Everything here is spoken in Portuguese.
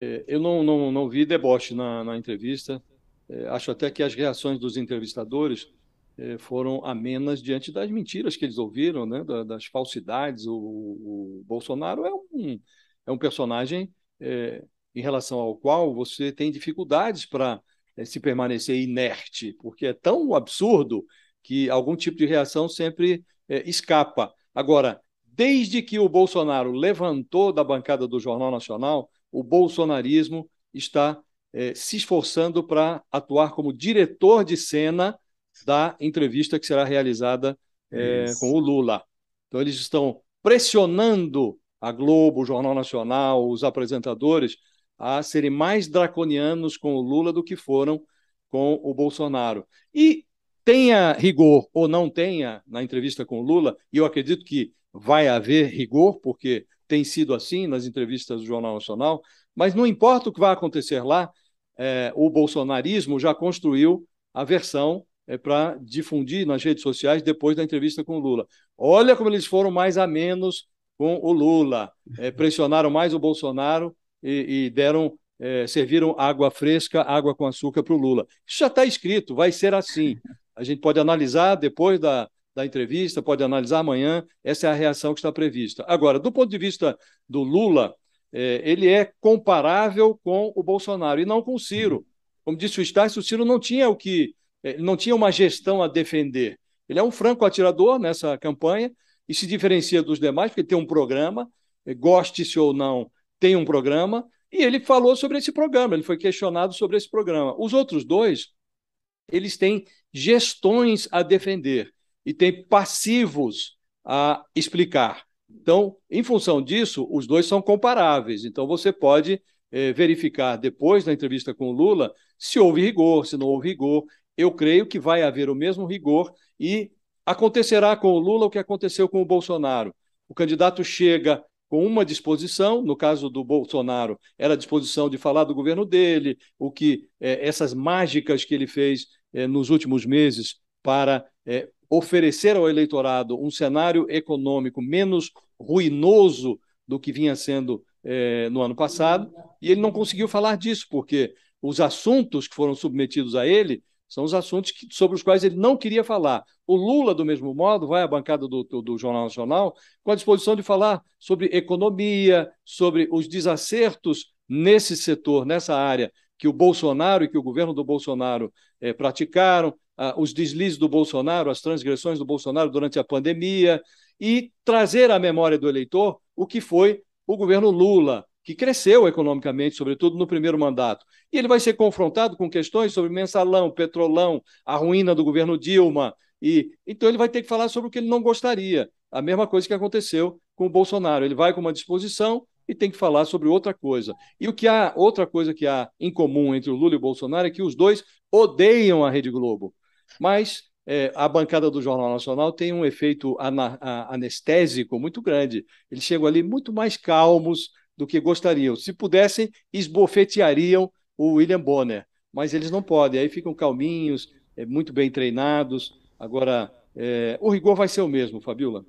Eu não vi deboche na entrevista. Acho até que as reações dos entrevistadores foram amenas diante das mentiras que eles ouviram, né, das falsidades. O Bolsonaro é um personagem em relação ao qual você tem dificuldades para se permanecer inerte, porque é tão absurdo que algum tipo de reação sempre escapa. Agora, desde que o Bolsonaro levantou da bancada do Jornal Nacional, o bolsonarismo está se esforçando para atuar como diretor de cena da entrevista que será realizada com Isso. o Lula. Então, eles estão pressionando a Globo, o Jornal Nacional, os apresentadores a serem mais draconianos com o Lula do que foram com o Bolsonaro. E tenha rigor ou não tenha na entrevista com o Lula, e eu acredito que vai haver rigor, porque tem sido assim nas entrevistas do Jornal Nacional, mas não importa o que vai acontecer lá, o bolsonarismo já construiu a versão para difundir nas redes sociais depois da entrevista com o Lula. Olha como eles foram mais a menos com o Lula, pressionaram mais o Bolsonaro e deram, serviram água fresca, água com açúcar para o Lula. Isso já está escrito, vai ser assim. A gente pode analisar depois da entrevista, pode analisar amanhã, essa é a reação que está prevista. Agora, do ponto de vista do Lula, ele é comparável com o Bolsonaro e não com o Ciro. Como disse o Stácio, o Ciro não tinha não tinha uma gestão a defender. Ele é um franco atirador nessa campanha e se diferencia dos demais, porque tem um programa, goste-se ou não, tem um programa, e ele falou sobre esse programa, ele foi questionado sobre esse programa. Os outros dois, eles têm gestões a defender e têm passivos a explicar. Então, em função disso, os dois são comparáveis. Então, você pode verificar depois da entrevista com o Lula se houve rigor, se não houve rigor. Eu creio que vai haver o mesmo rigor e acontecerá com o Lula o que aconteceu com o Bolsonaro. O candidato chega com uma disposição, no caso do Bolsonaro, era a disposição de falar do governo dele, o que essas mágicas que ele fez nos últimos meses para oferecer ao eleitorado um cenário econômico menos ruinoso do que vinha sendo no ano passado, e ele não conseguiu falar disso, porque os assuntos que foram submetidos a ele são os assuntos sobre os quais ele não queria falar. O Lula, do mesmo modo, vai à bancada do Jornal Nacional com a disposição de falar sobre economia, sobre os desacertos nesse setor, nessa área, que o Bolsonaro e que o governo do Bolsonaro praticaram, os deslizes do Bolsonaro, as transgressões do Bolsonaro durante a pandemia, e trazer à memória do eleitor o que foi o governo Lula, que cresceu economicamente, sobretudo no primeiro mandato. E ele vai ser confrontado com questões sobre mensalão, petrolão, a ruína do governo Dilma. Então ele vai ter que falar sobre o que ele não gostaria. A mesma coisa que aconteceu com o Bolsonaro. Ele vai com uma disposição e tem que falar sobre outra coisa. E outra coisa que há em comum entre o Lula e o Bolsonaro é que os dois odeiam a Rede Globo. Mas a bancada do Jornal Nacional tem um efeito anestésico muito grande. Eles chegam ali muito mais calmos do que gostariam. Se pudessem, esbofeteariam o William Bonner, mas eles não podem. Aí ficam calminhos, muito bem treinados. Agora, o rigor vai ser o mesmo, Fabiola.